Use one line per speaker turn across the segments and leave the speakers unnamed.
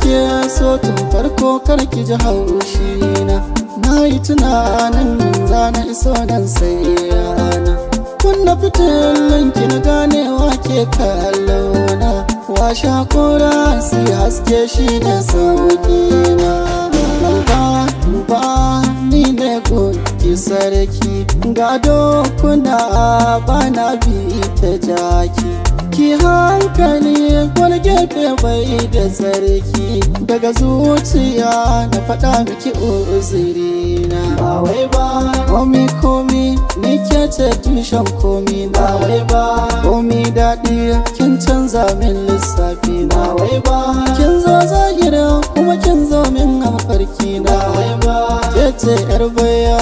nake so tun farko karki ji haushina. Na yi tunanin zana iso nan sai yana. Kunna fitilun ki na ganewa ke kallona. Washa kora sai haske shi da sauƙina. Duba ni ne gunki sarki, gado kuna bana bi ta jaki. Ki hankali wani gefe bai da sarki, daga zuciya na faɗa miki uzurina. Ba wai ba komi ni ke ce tushen komi. Ba wai ba komi daɗi kin canza min lissafi. Ba wai ba kin zo zahira kuma kin zo min a mafarki. Na wai ba ke ce yar baya,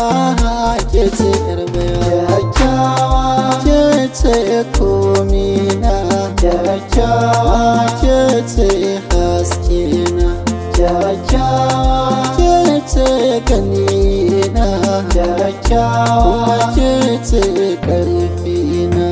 ke ce yar baya. Kyakkyawa ke ce komi na, kyakkyawa ke ce haske na, kyakkyawa ke ce gani na, kyakkyawa ke ce ƙarfi na.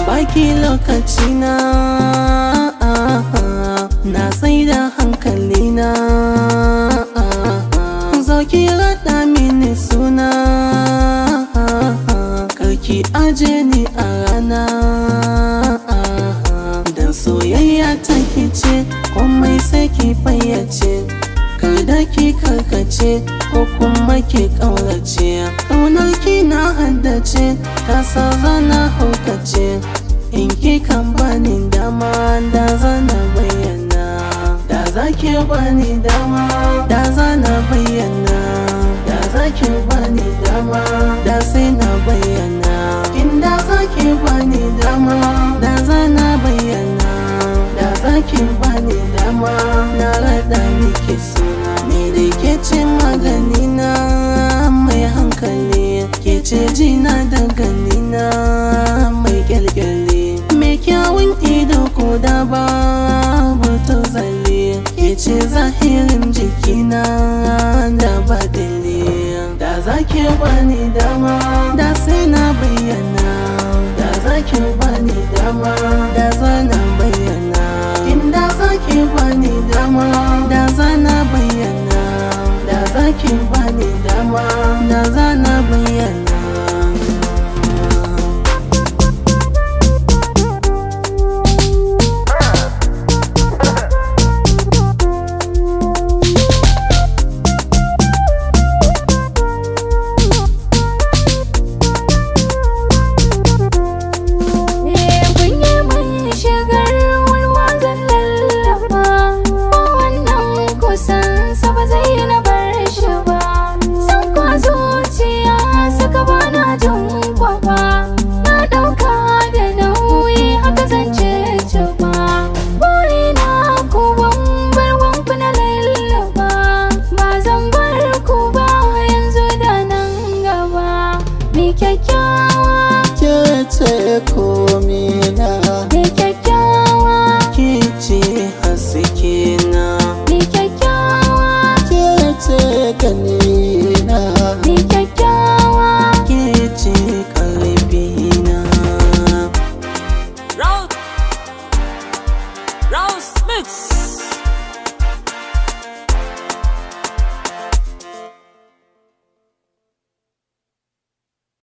Baki lokacina na tsaida hankalina. Zo ki raɗa mini suna, karki aje ni a rana. Dan soyayya ta ce komai sai ki fayyace, kada ki karkace ko kuma ki ƙaurace. Ƙaunar ki na haddace, ta sa zana haukace. In ki kan bani dama da zana bayyana, da zaki bani dama da zana bayyana, da zaki bani dama da sai na bayyana. Inda zaki bani dama da zana bayyana, da zaki bani dama na raɗa miki suna. Ni da ke ce maganina mai hankali, ke ce jina da ganina mai kyalkyali. Mai kyawun ido ko da babu tozali, ke ce zahirin jikina da badali. Da zaki bani dama da sai na bayyana, da zaki bani dama da zana bayyana. Inda zaki bani dama da zana bayyana, da zaki bani dama da zana bayyana.
Kyakkyawa ke ce komi na,
ni kyakkyawa ke ce haske na, ni kyakkyawa
ke ce gani na,
ni kyakkyawa ke ce ƙarfi na.
Rouse Mix.